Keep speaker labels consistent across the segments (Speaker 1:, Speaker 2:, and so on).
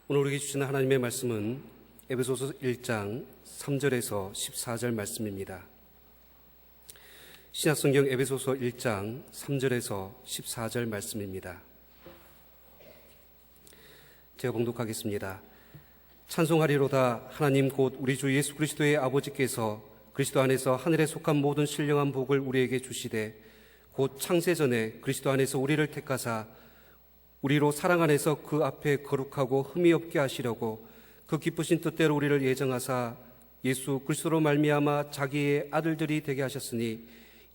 Speaker 1: 오늘 우리에게 주시는 하나님의 말씀은 에베소서 1장 3절에서 14절 말씀입니다. 신약성경 에베소서 1장 3절에서 14절 말씀입니다. 제가 봉독하겠습니다. 찬송하리로다. 하나님 곧 우리 주 예수 그리스도의 아버지께서 그리스도 안에서 하늘에 속한 모든 신령한 복을 우리에게 주시되 곧 창세전에 그리스도 안에서 우리를 택하사 우리로 사랑 안에서 그 앞에 거룩하고 흠이 없게 하시려고 그 기쁘신 뜻대로 우리를 예정하사 예수 그리스도로 말미암아 자기의 아들들이 되게 하셨으니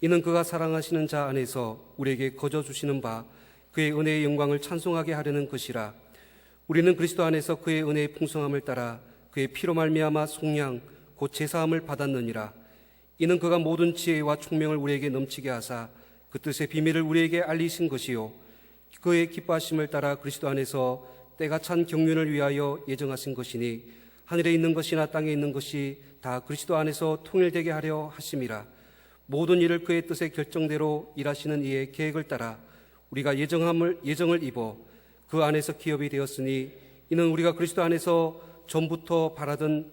Speaker 1: 이는 그가 사랑하시는 자 안에서 우리에게 거저 주시는 바 그의 은혜의 영광을 찬송하게 하려는 것이라. 우리는 그리스도 안에서 그의 은혜의 풍성함을 따라 그의 피로 말미암아 속량 곧 제사함을 받았느니라. 이는 그가 모든 지혜와 총명을 우리에게 넘치게 하사 그 뜻의 비밀을 우리에게 알리신 것이요 그의 기뻐하심을 따라 그리스도 안에서 때가 찬 경륜을 위하여 예정하신 것이니 하늘에 있는 것이나 땅에 있는 것이 다 그리스도 안에서 통일되게 하려 하심이라. 모든 일을 그의 뜻의 결정대로 일하시는 이의 계획을 따라 우리가 예정을 입어 그 안에서 기업이 되었으니 이는 우리가 그리스도 안에서 전부터 바라던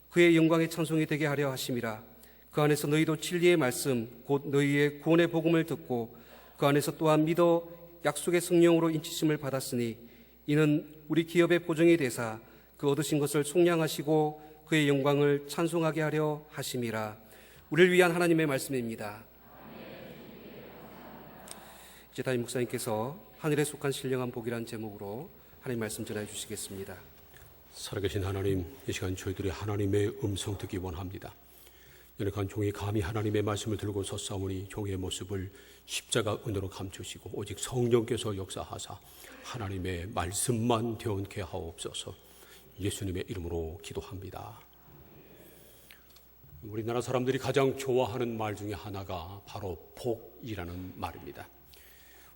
Speaker 1: 그의 영광의 찬송이 되게 하려 하심이라. 그 안에서 너희도 진리의 말씀 곧 너희의 구원의 복음을 듣고 그 안에서 또한 믿어 약속의 성령으로 인치심을 받았으니 이는 우리 기업의 보증이 되사 그 얻으신 것을 속량하시고 그의 영광을 찬송하게 하려 하심이라. 우리를 위한 하나님의 말씀입니다. 이제 담임 목사님께서 하늘에 속한 신령한 복이라는 제목으로 하나님 말씀 전해 주시겠습니다.
Speaker 2: 살아계신 하나님, 이 시간 저희들이 하나님의 음성 듣기 원합니다. 연약한 종이 감히 하나님의 말씀을 들고 섰사오니 종의 모습을 십자가 은으로 감추시고 오직 성령께서 역사하사 하나님의 말씀만 되어게 하옵소서. 예수님의 이름으로 기도합니다. 우리나라 사람들이 가장 좋아하는 말 중에 하나가 바로 복이라는 말입니다.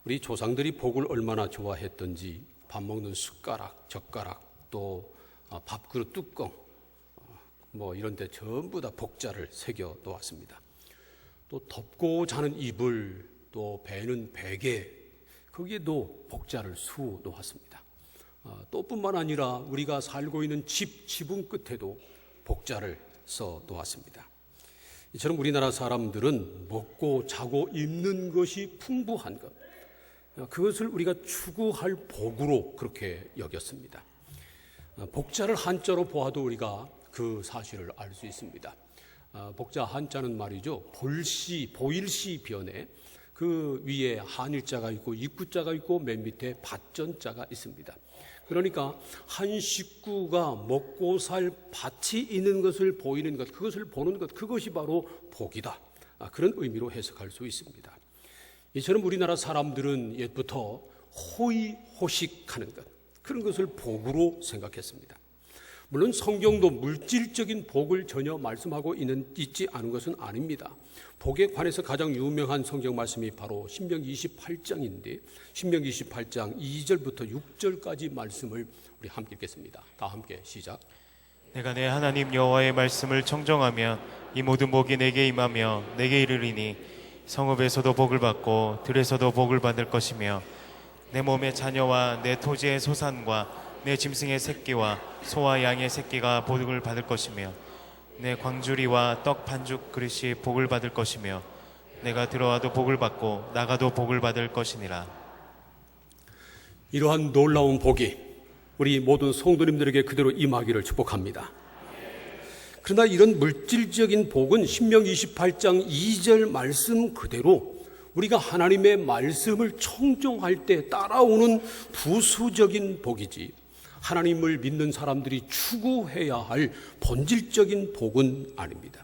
Speaker 2: 우리 조상들이 복을 얼마나 좋아했던지 밥 먹는 숟가락, 젓가락, 또 밥그릇 뚜껑 이런 데 전부 다 복자를 새겨 놓았습니다. 또 덮고 자는 이불, 또 베는 베개, 거기에도 복자를 수 놓았습니다. 또 뿐만 아니라 우리가 살고 있는 지붕 끝에도 복자를 써 놓았습니다. 이처럼 우리나라 사람들은 먹고 자고 입는 것이 풍부한 것, 그것을 우리가 추구할 복으로 그렇게 여겼습니다. 복자를 한자로 보아도 우리가 그 사실을 알 수 있습니다. 복자 한자는 말이죠, 보일시 변에 그 위에 한일자가 있고 입구자가 있고 맨 밑에 밭전자가 있습니다. 그러니까 한 식구가 먹고 살 밭이 있는 것을 보이는 것, 그것을 보는 것, 그것이 바로 복이다. 그런 의미로 해석할 수 있습니다. 이처럼 우리나라 사람들은 옛부터 호의호식하는 것, 그런 것을 복으로 생각했습니다. 물론 성경도 물질적인 복을 전혀 말씀하고 있지 않은 것은 아닙니다. 복에 관해서 가장 유명한 성경 말씀이 바로 신명기 28장인데 신명기 28장 2절부터 6절까지 말씀을 우리 함께 읽겠습니다. 다 함께 시작.
Speaker 3: 내가 내 하나님 여호와의 말씀을 청정하면 이 모든 복이 내게 임하며 내게 이르리니 성읍에서도 복을 받고 들에서도 복을 받을 것이며 내 몸의 자녀와 내 토지의 소산과 내 짐승의 새끼와 소와 양의 새끼가 복을 받을 것이며 내 광주리와 떡 반죽 그릇이 복을 받을 것이며 내가 들어와도 복을 받고 나가도 복을 받을 것이니라.
Speaker 2: 이러한 놀라운 복이 우리 모든 성도님들에게 그대로 임하기를 축복합니다. 그러나 이런 물질적인 복은 신명기 28장 2절 말씀 그대로 우리가 하나님의 말씀을 청종할 때 따라오는 부수적인 복이지 하나님을 믿는 사람들이 추구해야 할 본질적인 복은 아닙니다.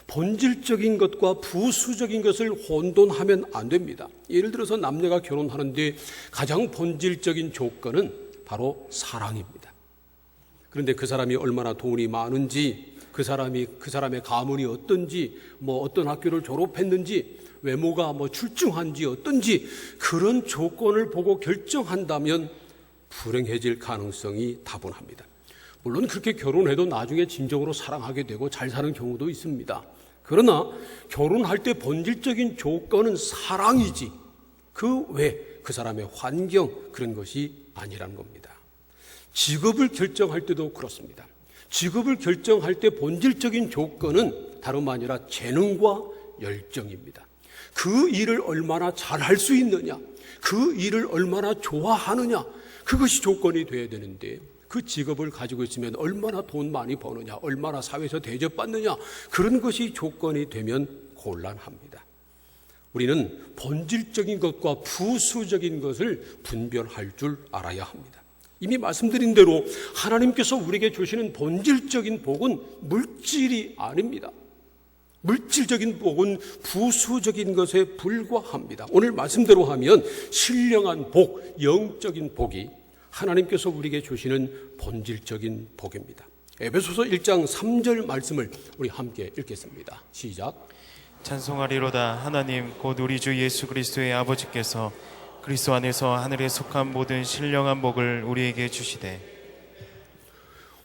Speaker 2: 본질적인 것과 부수적인 것을 혼돈하면 안 됩니다. 예를 들어서 남녀가 결혼하는데 가장 본질적인 조건은 바로 사랑입니다. 그런데 그 사람이 얼마나 돈이 많은지, 그 사람의 가문이 어떤지, 어떤 학교를 졸업했는지, 외모가 출중한지 어떤지 그런 조건을 보고 결정한다면 불행해질 가능성이 다분합니다. 물론 그렇게 결혼해도 나중에 진정으로 사랑하게 되고 잘 사는 경우도 있습니다. 그러나 결혼할 때 본질적인 조건은 사랑이지 그 외 그 사람의 환경 그런 것이 아니라는 겁니다. 직업을 결정할 때도 그렇습니다. 직업을 결정할 때 본질적인 조건은 다름 아니라 재능과 열정입니다. 그 일을 얼마나 잘할 수 있느냐, 그 일을 얼마나 좋아하느냐, 그것이 조건이 되어야 되는데, 그 직업을 가지고 있으면 얼마나 돈 많이 버느냐, 얼마나 사회에서 대접받느냐, 그런 것이 조건이 되면 곤란합니다. 우리는 본질적인 것과 부수적인 것을 분별할 줄 알아야 합니다. 이미 말씀드린 대로 하나님께서 우리에게 주시는 본질적인 복은 물질이 아닙니다. 물질적인 복은 부수적인 것에 불과합니다. 오늘 말씀대로 하면 신령한 복, 영적인 복이 하나님께서 우리에게 주시는 본질적인 복입니다. 에베소서 1장 3절 말씀을 우리 함께 읽겠습니다. 시작.
Speaker 3: 찬송하리로다. 하나님 곧 우리 주 예수 그리스도의 아버지께서 그리스도 안에서 하늘에 속한 모든 신령한 복을 우리에게 주시되.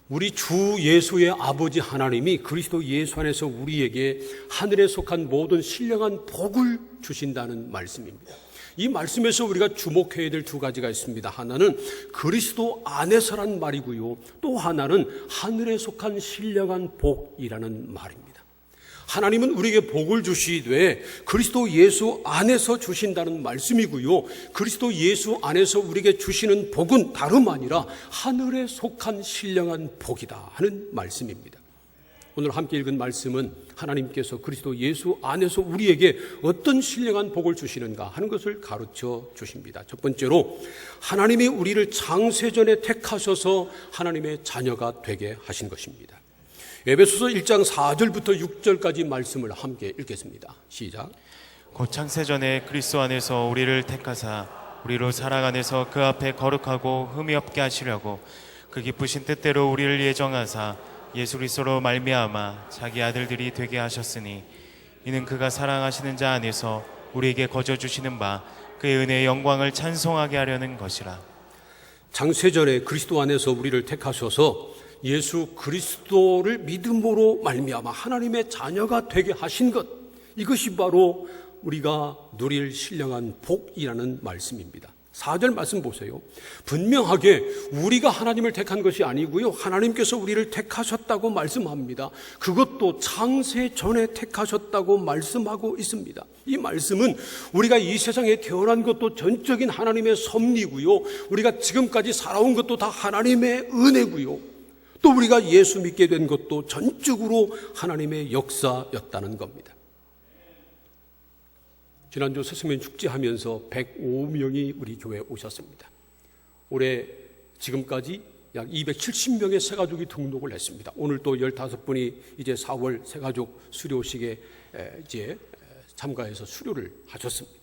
Speaker 2: 우리 주 예수의 아버지 하나님이 그리스도 예수 안에서 우리에게 하늘에 속한 모든 신령한 복을 주신다는 말씀입니다. 이 말씀에서 우리가 주목해야 될 두 가지가 있습니다. 하나는 그리스도 안에서란 말이고요, 또 하나는 하늘에 속한 신령한 복이라는 말입니다. 하나님은 우리에게 복을 주시되 그리스도 예수 안에서 주신다는 말씀이고요, 그리스도 예수 안에서 우리에게 주시는 복은 다름 아니라 하늘에 속한 신령한 복이다 하는 말씀입니다. 오늘 함께 읽은 말씀은 하나님께서 그리스도 예수 안에서 우리에게 어떤 신령한 복을 주시는가 하는 것을 가르쳐 주십니다. 첫 번째로 하나님이 우리를 창세전에 택하셔서 하나님의 자녀가 되게 하신 것입니다. 에베소서 1장 4절부터 6절까지 말씀을 함께 읽겠습니다. 시작.
Speaker 3: 곧 창세전에 그리스도 안에서 우리를 택하사 우리로 사랑 안에서 그 앞에 거룩하고 흠이 없게 하시려고 그 기쁘신 뜻대로 우리를 예정하사 예수 그리스도로 말미암아 자기 아들들이 되게 하셨으니 이는 그가 사랑하시는 자 안에서 우리에게 거저 주시는 바 그의 은혜의 영광을 찬송하게 하려는 것이라.
Speaker 2: 창세전에 그리스도 안에서 우리를 택하셔서 예수 그리스도를 믿음으로 말미암아 하나님의 자녀가 되게 하신 것, 이것이 바로 우리가 누릴 신령한 복이라는 말씀입니다. 4절 말씀 보세요. 분명하게 우리가 하나님을 택한 것이 아니고요, 하나님께서 우리를 택하셨다고 말씀합니다. 그것도 창세 전에 택하셨다고 말씀하고 있습니다. 이 말씀은 우리가 이 세상에 태어난 것도 전적인 하나님의 섭리고요, 우리가 지금까지 살아온 것도 다 하나님의 은혜고요, 또 우리가 예수 믿게 된 것도 전적으로 하나님의 역사였다는 겁니다. 지난주 새성면 축제하면서 105명이 우리 교회에 오셨습니다. 올해 지금까지 약 270명의 새가족이 등록을 했습니다. 오늘 또 15분이 이제 4월 새가족 수료식에 이제 참가해서 수료를 하셨습니다.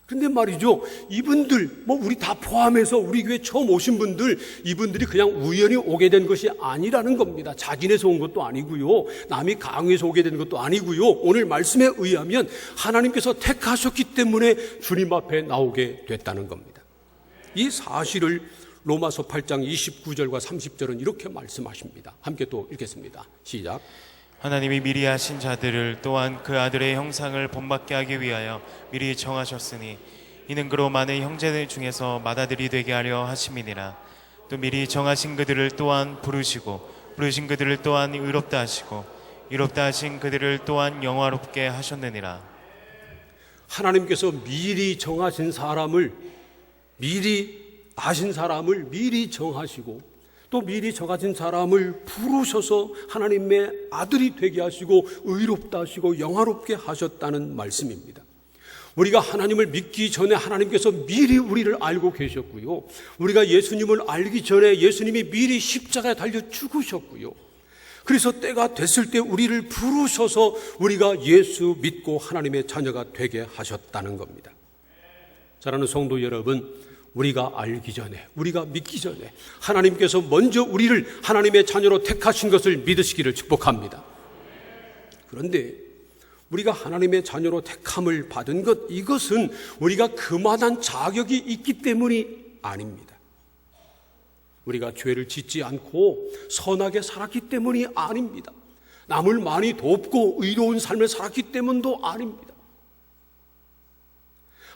Speaker 2: 그런데 말이죠, 이분들 우리 다 포함해서 우리 교회 처음 오신 분들, 이분들이 그냥 우연히 오게 된 것이 아니라는 겁니다. 자진해서 온 것도 아니고요, 남이 강요해서 오게 된 것도 아니고요, 오늘 말씀에 의하면 하나님께서 택하셨기 때문에 주님 앞에 나오게 됐다는 겁니다. 이 사실을 로마서 8장 29절과 30절은 이렇게 말씀하십니다. 함께 또 읽겠습니다. 시작.
Speaker 3: 하나님이 미리 하신 자들을 또한 그 아들의 형상을 본받게 하기 위하여 미리 정하셨으니 이는 그로 많은 형제들 중에서 맏아들이 되게 하려 하심이니라. 또 미리 정하신 그들을 또한 부르시고 부르신 그들을 또한 의롭다 하시고 의롭다 하신 그들을 또한 영화롭게 하셨느니라.
Speaker 2: 하나님께서 미리 정하신 사람을, 미리 아신 사람을 미리 정하시고 또 미리 정하신 사람을 부르셔서 하나님의 아들이 되게 하시고 의롭다 하시고 영화롭게 하셨다는 말씀입니다. 우리가 하나님을 믿기 전에 하나님께서 미리 우리를 알고 계셨고요, 우리가 예수님을 알기 전에 예수님이 미리 십자가에 달려 죽으셨고요, 그래서 때가 됐을 때 우리를 부르셔서 우리가 예수 믿고 하나님의 자녀가 되게 하셨다는 겁니다. 사랑하는 성도 여러분, 우리가 알기 전에, 우리가 믿기 전에 하나님께서 먼저 우리를 하나님의 자녀로 택하신 것을 믿으시기를 축복합니다. 그런데 우리가 하나님의 자녀로 택함을 받은 것, 이것은 우리가 그만한 자격이 있기 때문이 아닙니다. 우리가 죄를 짓지 않고 선하게 살았기 때문이 아닙니다. 남을 많이 돕고 의로운 삶을 살았기 때문도 아닙니다.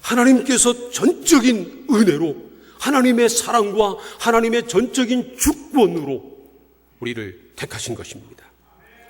Speaker 2: 하나님께서 전적인 은혜로 하나님의 사랑과 하나님의 전적인 주권으로 우리를 택하신 것입니다.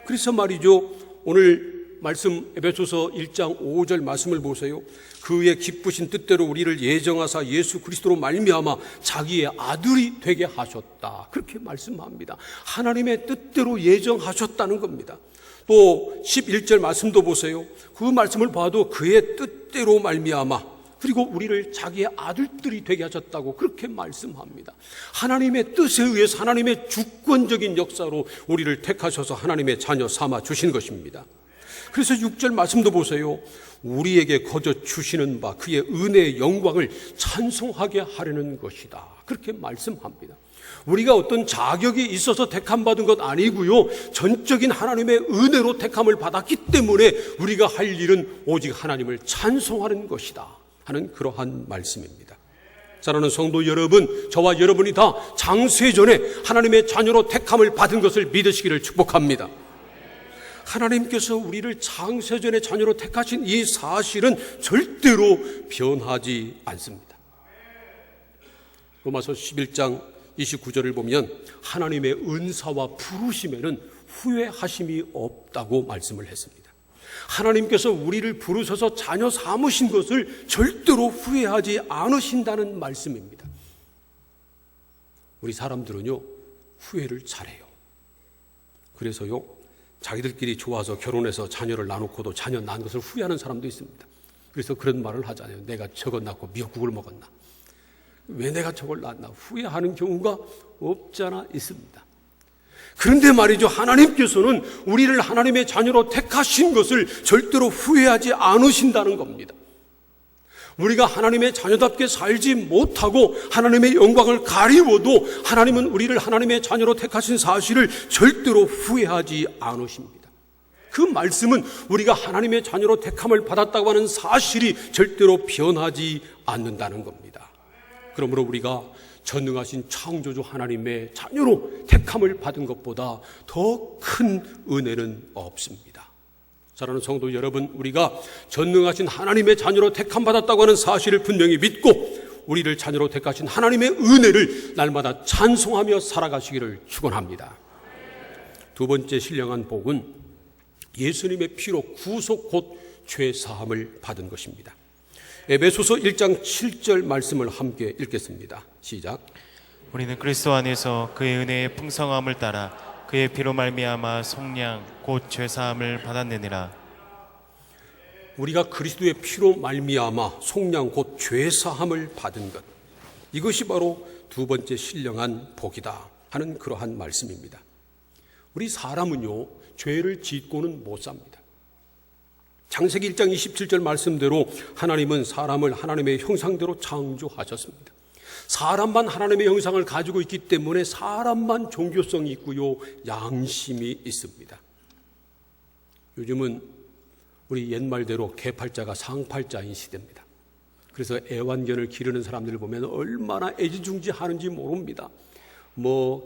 Speaker 2: 그래서 말이죠, 오늘 말씀 에베소서 1장 5절 말씀을 보세요. 그의 기쁘신 뜻대로 우리를 예정하사 예수 그리스도로 말미암아 자기의 아들이 되게 하셨다. 그렇게 말씀합니다. 하나님의 뜻대로 예정하셨다는 겁니다. 또 11절 말씀도 보세요. 그 말씀을 봐도 그의 뜻대로 말미암아 그리고 우리를 자기의 아들들이 되게 하셨다고 그렇게 말씀합니다. 하나님의 뜻에 의해서 하나님의 주권적인 역사로 우리를 택하셔서 하나님의 자녀 삼아 주신 것입니다. 그래서 6절 말씀도 보세요. 우리에게 거저 주시는 바 그의 은혜의 영광을 찬송하게 하려는 것이다. 그렇게 말씀합니다. 우리가 어떤 자격이 있어서 택함받은 것 아니고요, 전적인 하나님의 은혜로 택함을 받았기 때문에 우리가 할 일은 오직 하나님을 찬송하는 것이다 하는 그러한 말씀입니다. 사랑하는 성도 여러분, 저와 여러분이 다 장세전에 하나님의 자녀로 택함을 받은 것을 믿으시기를 축복합니다. 하나님께서 우리를 장세전에 자녀로 택하신 이 사실은 절대로 변하지 않습니다. 로마서 11장 29절을 보면 하나님의 은사와 부르심에는 후회하심이 없다고 말씀을 했습니다. 하나님께서 우리를 부르셔서 자녀 삼으신 것을 절대로 후회하지 않으신다는 말씀입니다. 우리 사람들은요, 후회를 잘해요. 그래서요, 자기들끼리 좋아서 결혼해서 자녀를 낳아놓고도 자녀 낳은 것을 후회하는 사람도 있습니다. 그래서 그런 말을 하잖아요. 내가 저것 낳고 미역국을 먹었나? 왜 내가 저걸 낳았나? 후회하는 경우가 없잖아 있습니다. 그런데 말이죠, 하나님께서는 우리를 하나님의 자녀로 택하신 것을 절대로 후회하지 않으신다는 겁니다. 우리가 하나님의 자녀답게 살지 못하고 하나님의 영광을 가리워도 하나님은 우리를 하나님의 자녀로 택하신 사실을 절대로 후회하지 않으십니다. 그 말씀은 우리가 하나님의 자녀로 택함을 받았다고 하는 사실이 절대로 변하지 않는다는 겁니다. 그러므로 우리가 전능하신 창조주 하나님의 자녀로 택함을 받은 것보다 더 큰 은혜는 없습니다. 사랑하는 성도 여러분, 우리가 전능하신 하나님의 자녀로 택함 받았다고 하는 사실을 분명히 믿고 우리를 자녀로 택하신 하나님의 은혜를 날마다 찬송하며 살아가시기를 축원합니다. 두 번째 신령한 복은 예수님의 피로 구속 곧 죄 사함을 받은 것입니다. 에베소서 1장 7절 말씀을 함께 읽겠습니다. 시작.
Speaker 3: 우리는 그리스도 안에서 그의 은혜의 풍성함을 따라 그의 피로 말미암아 속량 곧 죄사함을 받았느니라.
Speaker 2: 우리가 그리스도의 피로 말미암아 속량 곧 죄사함을 받은 것, 이것이 바로 두 번째 신령한 복이다 하는 그러한 말씀입니다. 우리 사람은요, 죄를 짓고는 못 삽니다. 창세기 1장 27절 말씀대로 하나님은 사람을 하나님의 형상대로 창조하셨습니다. 사람만 하나님의 형상을 가지고 있기 때문에 사람만 종교성이 있고요, 양심이 있습니다. 요즘은 우리 옛말대로 개팔자가 상팔자인 시대입니다. 그래서 애완견을 기르는 사람들을 보면 얼마나 애지중지하는지 모릅니다.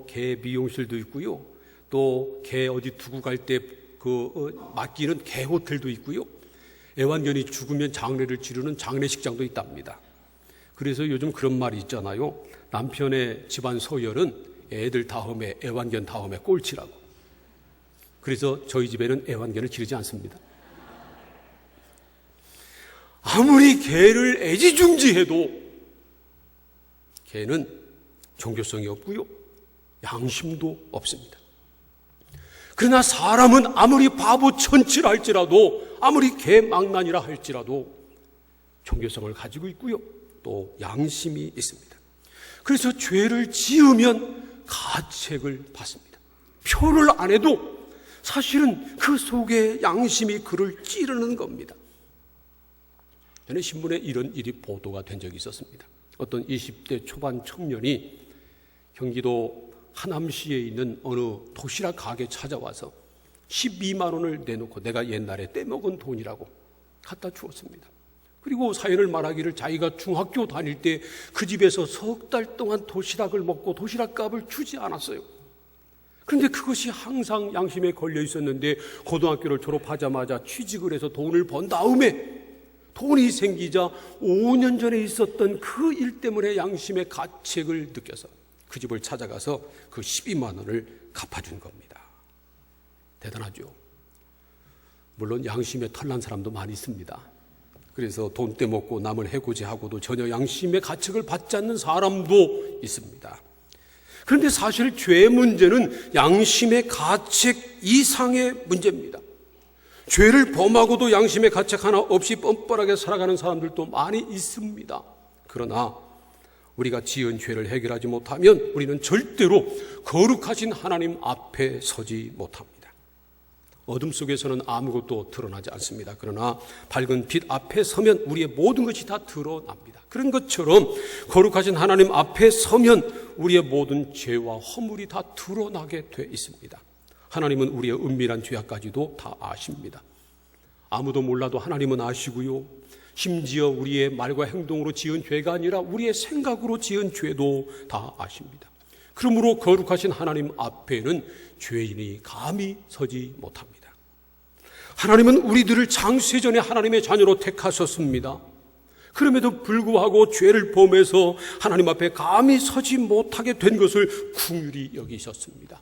Speaker 2: 개 미용실도 있고요, 또 개 어디 두고 갈 때 맡기는 개 호텔도 있고요, 애완견이 죽으면 장례를 치르는 장례식장도 있답니다. 그래서 요즘 그런 말이 있잖아요. 남편의 집안 서열은 애들 다음에 애완견 다음에 꼴찌라고. 그래서 저희 집에는 애완견을 기르지 않습니다. 아무리 개를 애지중지해도 개는 종교성이 없고요, 양심도 없습니다. 그러나 사람은 아무리 바보 천치라 할지라도, 아무리 개망난이라 할지라도 종교성을 가지고 있고요, 또 양심이 있습니다. 그래서 죄를 지으면 가책을 받습니다. 표를 안 해도 사실은 그 속에 양심이 그를 찌르는 겁니다. 전에 신문에 이런 일이 보도가 된 적이 있었습니다. 어떤 20대 초반 청년이 경기도 하남시에 있는 어느 도시락 가게 찾아와서 12만 원을 내놓고 내가 옛날에 떼먹은 돈이라고 갖다 주었습니다. 그리고 사연을 말하기를 자기가 중학교 다닐 때 그 집에서 석 달 동안 도시락을 먹고 도시락값을 주지 않았어요. 그런데 그것이 항상 양심에 걸려 있었는데 고등학교를 졸업하자마자 취직을 해서 돈을 번 다음에 돈이 생기자 5년 전에 있었던 그 일 때문에 양심의 가책을 느껴서 그 집을 찾아가서 그 12만 원을 갚아준 겁니다. 대단하죠. 물론 양심에 털난 사람도 많이 있습니다. 그래서 돈 떼먹고 남을 해코지하고도 전혀 양심의 가책을 받지 않는 사람도 있습니다. 그런데 사실 죄의 문제는 양심의 가책 이상의 문제입니다. 죄를 범하고도 양심의 가책 하나 없이 뻔뻔하게 살아가는 사람들도 많이 있습니다. 그러나 우리가 지은 죄를 해결하지 못하면 우리는 절대로 거룩하신 하나님 앞에 서지 못합니다. 어둠 속에서는 아무것도 드러나지 않습니다. 그러나 밝은 빛 앞에 서면 우리의 모든 것이 다 드러납니다. 그런 것처럼 거룩하신 하나님 앞에 서면 우리의 모든 죄와 허물이 다 드러나게 돼 있습니다. 하나님은 우리의 은밀한 죄악까지도 다 아십니다. 아무도 몰라도 하나님은 아시고요. 심지어 우리의 말과 행동으로 지은 죄가 아니라 우리의 생각으로 지은 죄도 다 아십니다. 그러므로 거룩하신 하나님 앞에는 죄인이 감히 서지 못합니다. 하나님은 우리들을 창세전에 하나님의 자녀로 택하셨습니다. 그럼에도 불구하고 죄를 범해서 하나님 앞에 감히 서지 못하게 된 것을 긍휼히 여기셨습니다.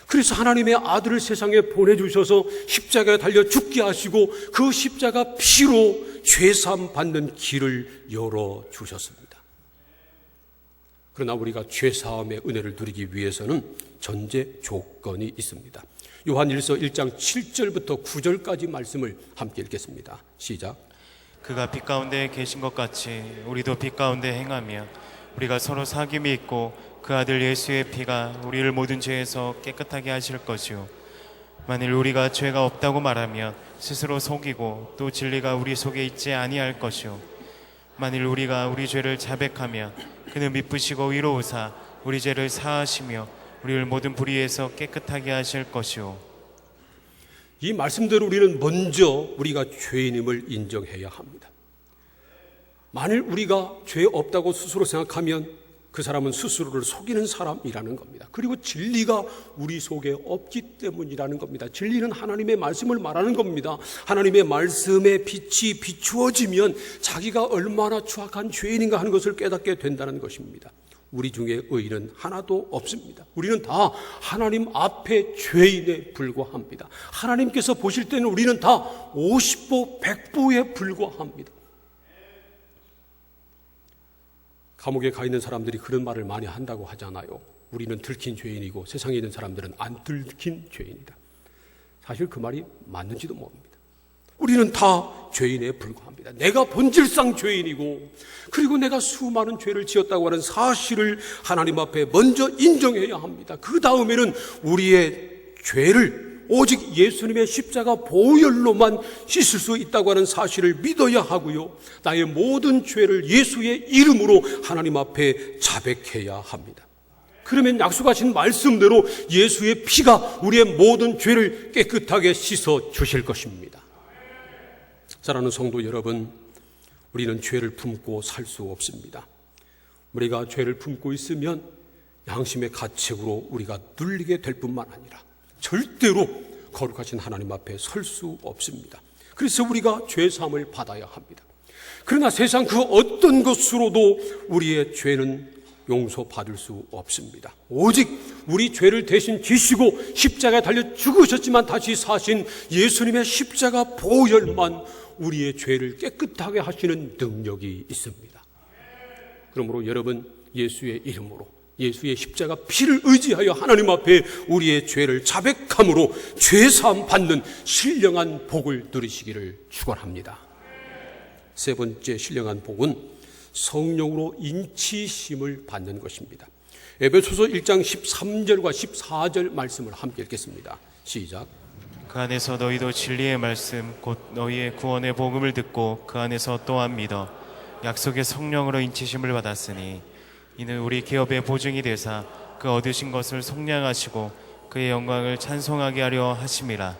Speaker 2: 그래서 하나님의 아들을 세상에 보내주셔서 십자가에 달려 죽게 하시고 그 십자가 피로 죄사함 받는 길을 열어주셨습니다. 그러나 우리가 죄사함의 은혜를 누리기 위해서는 전제 조건이 있습니다. 요한일서 1장 7절부터 9절까지 말씀을 함께 읽겠습니다. 시작.
Speaker 3: 그가 빛 가운데 계신 것 같이 우리도 빛 가운데 행하며 우리가 서로 사귐이 있고 그 아들 예수의 피가 우리를 모든 죄에서 깨끗하게 하실 것이요 만일 우리가 죄가 없다고 말하면 스스로 속이고 또 진리가 우리 속에 있지 아니할 것이요 만일 우리가 우리 죄를 자백하면 그는 미쁘시고 의로우사 우리 죄를 사하시며 우리를 모든 불의에서 깨끗하게 하실 것이요.
Speaker 2: 이 말씀대로 우리는 먼저 우리가 죄인임을 인정해야 합니다. 만일 우리가 죄 없다고 스스로 생각하면 그 사람은 스스로를 속이는 사람이라는 겁니다. 그리고 진리가 우리 속에 없기 때문이라는 겁니다. 진리는 하나님의 말씀을 말하는 겁니다. 하나님의 말씀에 빛이 비추어지면 자기가 얼마나 추악한 죄인인가 하는 것을 깨닫게 된다는 것입니다. 우리 중에 의인은 하나도 없습니다. 우리는 다 하나님 앞에 죄인에 불과합니다. 하나님께서 보실 때는 우리는 다 50보 100보에 불과합니다. 감옥에 가 있는 사람들이 그런 말을 많이 한다고 하잖아요. 우리는 들킨 죄인이고 세상에 있는 사람들은 안 들킨 죄인이다. 사실 그 말이 맞는지도 모릅니다. 우리는 다 죄인에 불과합니다. 내가 본질상 죄인이고 그리고 내가 수많은 죄를 지었다고 하는 사실을 하나님 앞에 먼저 인정해야 합니다. 그 다음에는 우리의 죄를 오직 예수님의 십자가 보혈로만 씻을 수 있다고 하는 사실을 믿어야 하고요. 나의 모든 죄를 예수의 이름으로 하나님 앞에 자백해야 합니다. 그러면 약속하신 말씀대로 예수의 피가 우리의 모든 죄를 깨끗하게 씻어 주실 것입니다. 사랑하는 성도 여러분, 우리는 죄를 품고 살 수 없습니다. 우리가 죄를 품고 있으면 양심의 가책으로 우리가 눌리게 될 뿐만 아니라 절대로 거룩하신 하나님 앞에 설 수 없습니다. 그래서 우리가 죄사함을 받아야 합니다. 그러나 세상 그 어떤 것으로도 우리의 죄는 용서받을 수 없습니다. 오직 우리 죄를 대신 지시고 십자가에 달려 죽으셨지만 다시 사신 예수님의 십자가 보혈만 우리의 죄를 깨끗하게 하시는 능력이 있습니다. 그러므로 여러분, 예수의 이름으로 예수의 십자가 피를 의지하여 하나님 앞에 우리의 죄를 자백함으로 죄사함 받는 신령한 복을 누리시기를 축원합니다. 세 번째 신령한 복은 성령으로 인치심을 받는 것입니다. 에베소서 1장 13절과 14절 말씀을 함께 읽겠습니다. 시작.
Speaker 3: 그 안에서 너희도 진리의 말씀 곧 너희의 구원의 복음을 듣고 그 안에서 또한 믿어 약속의 성령으로 인치심을 받았으니 이는 우리 기업의 보증이 되사 그 얻으신 것을 속량하시고 그의 영광을 찬송하게 하려 하심이라.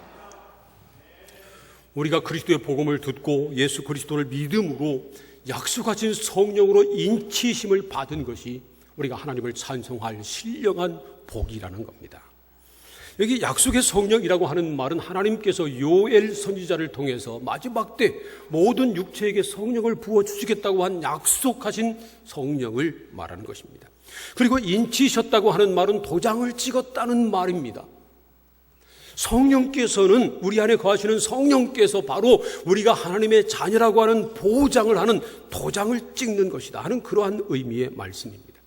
Speaker 2: 우리가 그리스도의 복음을 듣고 예수 그리스도를 믿음으로 약속하신 성령으로 인치심을 받은 것이 우리가 하나님을 찬송할 신령한 복이라는 겁니다. 여기 약속의 성령이라고 하는 말은 하나님께서 요엘 선지자를 통해서 마지막 때 모든 육체에게 성령을 부어주시겠다고 한 약속하신 성령을 말하는 것입니다. 그리고 인치셨다고 하는 말은 도장을 찍었다는 말입니다. 성령께서는, 우리 안에 거하시는 성령께서 바로 우리가 하나님의 자녀라고 하는 보장을 하는 도장을 찍는 것이다 하는 그러한 의미의 말씀입니다.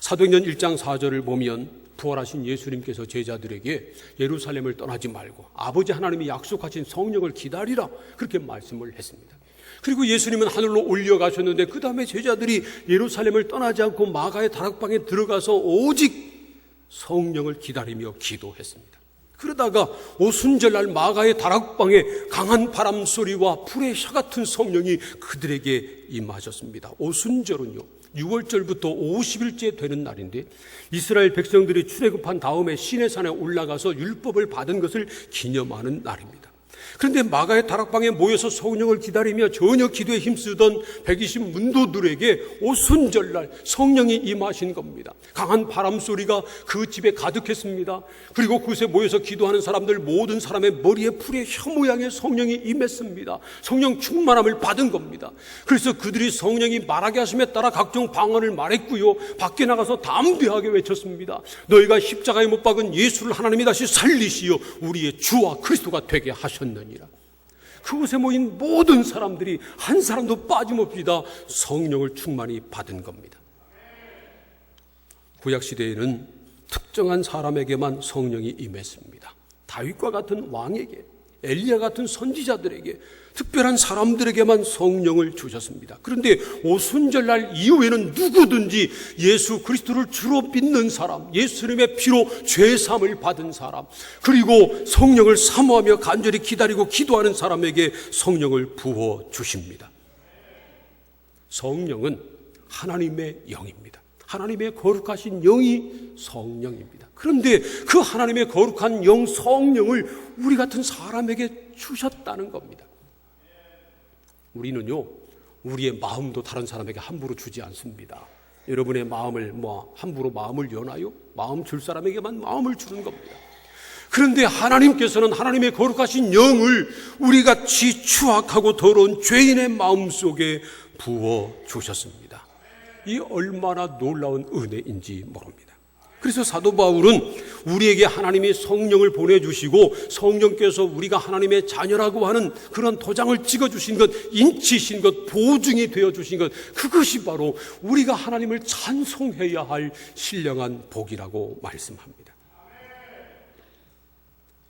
Speaker 2: 사도행전 1장 4절을 보면 부활하신 예수님께서 제자들에게 예루살렘을 떠나지 말고 아버지 하나님이 약속하신 성령을 기다리라, 그렇게 말씀을 했습니다. 그리고 예수님은 하늘로 올려가셨는데 그 다음에 제자들이 예루살렘을 떠나지 않고 마가의 다락방에 들어가서 오직 성령을 기다리며 기도했습니다. 그러다가 오순절날 마가의 다락방에 강한 바람 소리와 불의 샤 같은 성령이 그들에게 임하셨습니다. 오순절은요, 6월절부터 50일째 되는 날인데 이스라엘 백성들이 출애굽한 다음에 시내산에 올라가서 율법을 받은 것을 기념하는 날입니다. 그런데 마가의 다락방에 모여서 성령을 기다리며 전혀 기도에 힘쓰던 120 문도들에게 오순절날 성령이 임하신 겁니다. 강한 바람 소리가 그 집에 가득했습니다. 그리고 그곳에 모여서 기도하는 사람들 모든 사람의 머리에 풀의 혀 모양의 성령이 임했습니다. 성령 충만함을 받은 겁니다. 그래서 그들이 성령이 말하게 하심에 따라 각종 방언을 말했고요, 밖에 나가서 담대하게 외쳤습니다. 너희가 십자가에 못 박은 예수를 하나님이 다시 살리시어 우리의 주와 그리스도가 되게 하셨느니라. 그곳에 모인 모든 사람들이 한 사람도 빠짐없이 다 성령을 충만히 받은 겁니다. 구약시대에는 특정한 사람에게만 성령이 임했습니다. 다윗과 같은 왕에게, 엘리야 같은 선지자들에게, 특별한 사람들에게만 성령을 주셨습니다. 그런데 오순절날 이후에는 누구든지 예수 그리스도를 주로 믿는 사람, 예수님의 피로 죄사함을 받은 사람, 그리고 성령을 사모하며 간절히 기다리고 기도하는 사람에게 성령을 부어 주십니다. 성령은 하나님의 영입니다. 하나님의 거룩하신 영이 성령입니다. 그런데 그 하나님의 거룩한 영 성령을 우리 같은 사람에게 주셨다는 겁니다. 우리는요, 우리의 마음도 다른 사람에게 함부로 주지 않습니다. 여러분의 마음을 함부로 마음을 여나요? 마음 줄 사람에게만 마음을 주는 겁니다. 그런데 하나님께서는 하나님의 거룩하신 영을 우리같이 추악하고 더러운 죄인의 마음속에 부어 주셨습니다. 이 얼마나 놀라운 은혜인지 모릅니다. 그래서 사도 바울은 우리에게 하나님이 성령을 보내주시고 성령께서 우리가 하나님의 자녀라고 하는 그런 도장을 찍어주신 것, 인치신 것, 보증이 되어주신 것, 그것이 바로 우리가 하나님을 찬송해야 할 신령한 복이라고 말씀합니다.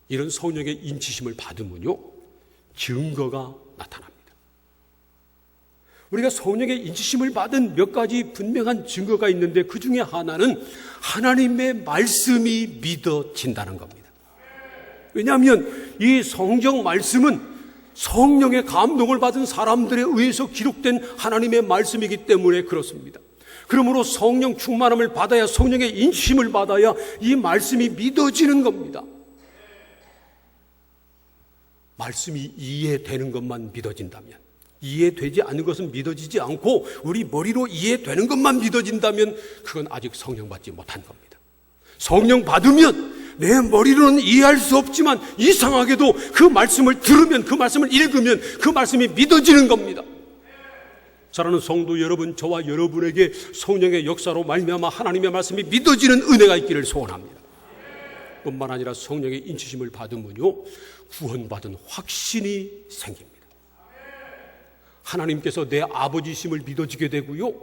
Speaker 2: 이런 성령의 인치심을 받으면요, 증거가 나타납니다. 우리가 성령의 인치심을 받은 몇 가지 분명한 증거가 있는데 그 중에 하나는 하나님의 말씀이 믿어진다는 겁니다. 왜냐하면 이 성경 말씀은 성령의 감동을 받은 사람들에 의해서 기록된 하나님의 말씀이기 때문에 그렇습니다. 그러므로 성령 충만함을 받아야, 성령의 인치심을 받아야 이 말씀이 믿어지는 겁니다. 말씀이 이해되는 것만 믿어진다면, 이해되지 않는 것은 믿어지지 않고 우리 머리로 이해되는 것만 믿어진다면 그건 아직 성령 받지 못한 겁니다. 성령 받으면 내 머리로는 이해할 수 없지만 이상하게도 그 말씀을 들으면, 그 말씀을 읽으면 그 말씀이 믿어지는 겁니다. 사랑하는 성도 여러분, 저와 여러분에게 성령의 역사로 말미암아 하나님의 말씀이 믿어지는 은혜가 있기를 소원합니다. 뿐만 아니라 성령의 인치심을 받으면요, 구원받은 확신이 생깁니다. 하나님께서 내 아버지심을 믿어지게 되고요,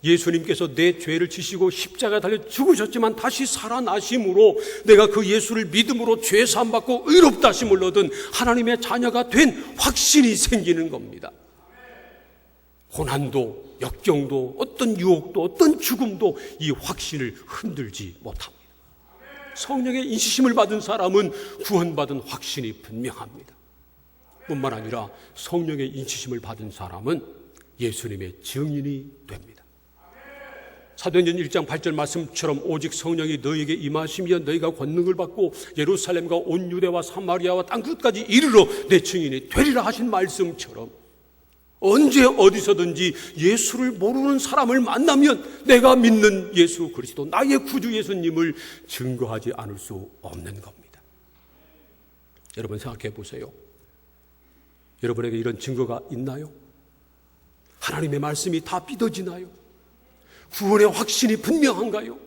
Speaker 2: 예수님께서 내 죄를 지시고 십자가에 달려 죽으셨지만 다시 살아나심으로 내가 그 예수를 믿음으로 죄 사함 받고 의롭다 하심을 얻은 하나님의 자녀가 된 확신이 생기는 겁니다. 고난도, 역경도, 어떤 유혹도, 어떤 죽음도 이 확신을 흔들지 못합니다. 성령의 인치심을 받은 사람은 구원받은 확신이 분명합니다. 뿐만 아니라 성령의 인치심을 받은 사람은 예수님의 증인이 됩니다. 사도행전 1장 8절 말씀처럼 오직 성령이 너희에게 임하시면 너희가 권능을 받고 예루살렘과 온 유대와 사마리아와 땅 끝까지 이르러 내 증인이 되리라 하신 말씀처럼, 우리가 하나님의 자녀가 되면, 하나님의 거룩한 언제 어디서든지 예수를 모르는 사람을 만나면 내가 믿는 예수 그리스도, 나의 구주 예수님을 증거하지 않을 수 없는 겁니다. 여러분 생각해 보세요. 여러분에게 이런 증거가 있나요? 하나님의 말씀이 다 믿어지나요? 구원의 확신이 분명한가요?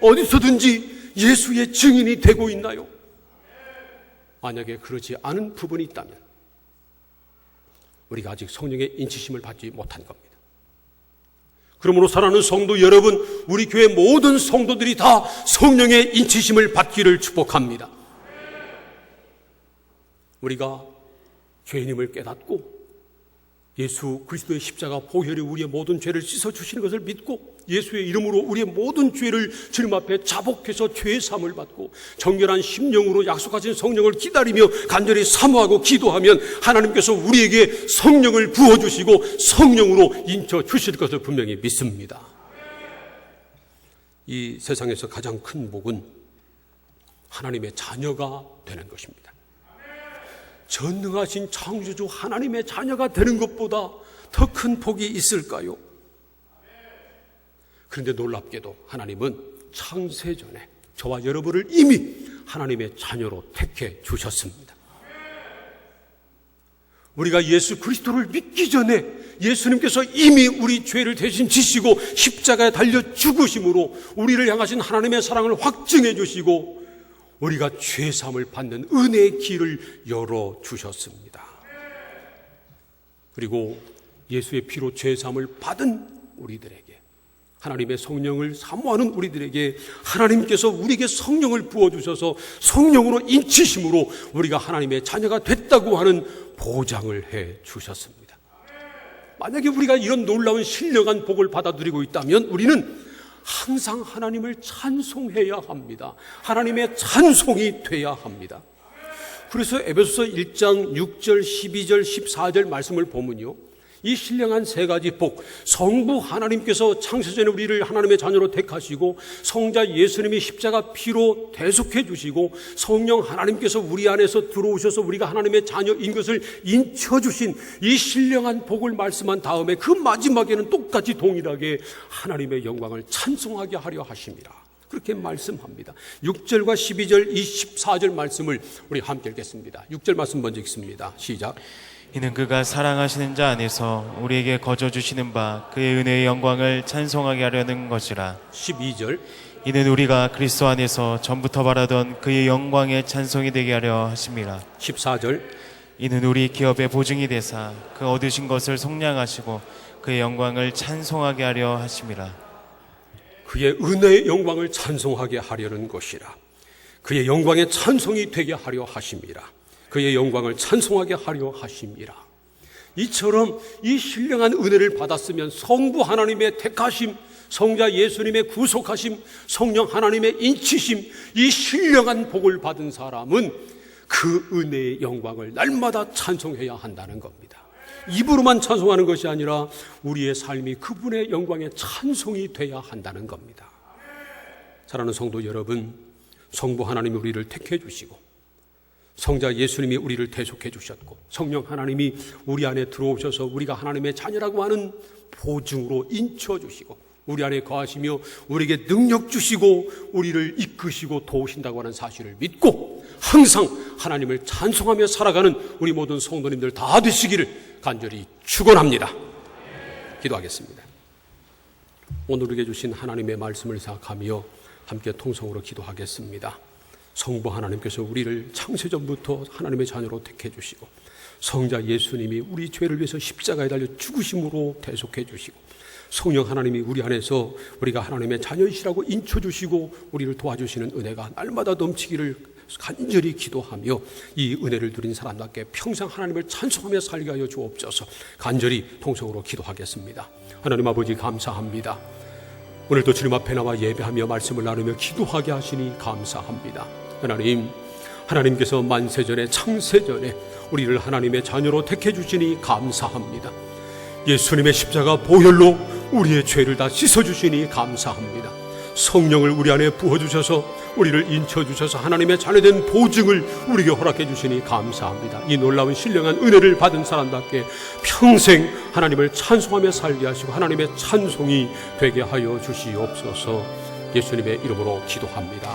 Speaker 2: 어디서든지 예수의 증인이 되고 있나요? 만약에 그러지 않은 부분이 있다면 우리가 아직 성령의 인치심을 받지 못한 겁니다. 그러므로 사랑하는 성도 여러분, 우리 교회 모든 성도들이 다 성령의 인치심을 받기를 축복합니다. 우리가 죄인임을 깨닫고 예수 그리스도의 십자가 보혈이 우리의 모든 죄를 씻어주시는 것을 믿고 예수의 이름으로 우리의 모든 죄를 주님 앞에 자복해서 죄의 사함을 받고 정결한 심령으로 약속하신 성령을 기다리며 간절히 사모하고 기도하면 하나님께서 우리에게 성령을 부어주시고 성령으로 인쳐주실 것을 분명히 믿습니다. 이 세상에서 가장 큰 복은 하나님의 자녀가 되는 것입니다. 전능하신 창조주 하나님의 자녀가 되는 것보다 더 큰 복이 있을까요? 그런데 놀랍게도 하나님은 창세전에 저와 여러분을 이미 하나님의 자녀로 택해 주셨습니다. 우리가 예수 그리스도를 믿기 전에 예수님께서 이미 우리 죄를 대신 지시고 십자가에 달려 죽으심으로 우리를 향하신 하나님의 사랑을 확증해 주시고 우리가 죄사함을 받는 은혜의 길을 열어주셨습니다. 그리고 예수의 피로 죄사함을 받은 우리들에게, 하나님의 성령을 사모하는 우리들에게 하나님께서 우리에게 성령을 부어주셔서 성령으로 인치심으로 우리가 하나님의 자녀가 됐다고 하는 보장을 해주셨습니다. 만약에 우리가 이런 놀라운 신령한 복을 받아들이고 있다면 우리는 항상 하나님을 찬송해야 합니다. 하나님의 찬송이 돼야 합니다. 그래서 에베소서 1장 6절, 12절, 14절 말씀을 보면요, 이 신령한 세 가지 복, 성부 하나님께서 창세전에 우리를 하나님의 자녀로 택하시고 성자 예수님이 십자가 피로 대속해 주시고 성령 하나님께서 우리 안에서 들어오셔서 우리가 하나님의 자녀인 것을 인쳐주신 이 신령한 복을 말씀한 다음에 그 마지막에는 똑같이 동일하게 하나님의 영광을 찬송하게 하려 하심이라, 그렇게 말씀합니다. 6절과 12절, 24절 말씀을 우리 함께 읽겠습니다. 6절 말씀 먼저 읽습니다. 시작.
Speaker 3: 이는 그가 사랑하시는 자 안에서 우리에게 거저 주시는 바 그의 은혜의 영광을 찬송하게 하려는 것이라.
Speaker 2: 12절.
Speaker 3: 이는 우리가 그리스도 안에서 전부터 바라던 그의 영광의 찬송이 되게 하려 하심이라.
Speaker 2: 14절.
Speaker 3: 이는 우리 기업의 보증이 되사 그 얻으신 것을 속량하시고 그의 영광을 찬송하게 하려 하심이라.
Speaker 2: 그의 은혜의 영광을 찬송하게 하려는 것이라. 그의 영광의 찬송이 되게 하려 하심이라. 그의 영광을 찬송하게 하려 하심이라. 이처럼 이 신령한 은혜를 받았으면 성부 하나님의 택하심, 성자 예수님의 구속하심, 성령 하나님의 인치심, 이 신령한 복을 받은 사람은 그 은혜의 영광을 날마다 찬송해야 한다는 겁니다. 입으로만 찬송하는 것이 아니라 우리의 삶이 그분의 영광의 찬송이 돼야 한다는 겁니다. 사랑하는 성도 여러분, 성부 하나님이 우리를 택해 주시고 성자 예수님이 우리를 대속해 주셨고 성령 하나님이 우리 안에 들어오셔서 우리가 하나님의 자녀라고 하는 보증으로 인쳐주시고 우리 안에 거하시며 우리에게 능력 주시고 우리를 이끄시고 도우신다고 하는 사실을 믿고 항상 하나님을 찬송하며 살아가는 우리 모든 성도님들 다 되시기를 간절히 축원합니다. 기도하겠습니다. 오늘 우리에게 주신 하나님의 말씀을 생각하며 함께 통성으로 기도하겠습니다. 성부 하나님께서 우리를 창세전부터 하나님의 자녀로 택해 주시고 성자 예수님이 우리 죄를 위해서 십자가에 달려 죽으심으로 대속해 주시고 성령 하나님이 우리 안에서 우리가 하나님의 자녀이시라고 인쳐주시고 우리를 도와주시는 은혜가 날마다 넘치기를 간절히 기도하며 이 은혜를 누린 사람답게 평생 하나님을 찬송하며 살게 하여 주옵소서. 간절히 통성으로 기도하겠습니다. 하나님 아버지 감사합니다. 오늘도 주님 앞에 나와 예배하며 말씀을 나누며 기도하게 하시니 감사합니다. 하나님께서 만세전에 창세전에 우리를 하나님의 자녀로 택해 주시니 감사합니다. 예수님의 십자가 보혈로 우리의 죄를 다 씻어주시니 감사합니다. 성령을 우리 안에 부어주셔서 우리를 인쳐주셔서 하나님의 자녀된 보증을 우리에게 허락해 주시니 감사합니다. 이 놀라운 신령한 은혜를 받은 사람답게 평생 하나님을 찬송하며 살게 하시고 하나님의 찬송이 되게 하여 주시옵소서. 예수님의 이름으로 기도합니다.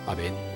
Speaker 2: 아멘.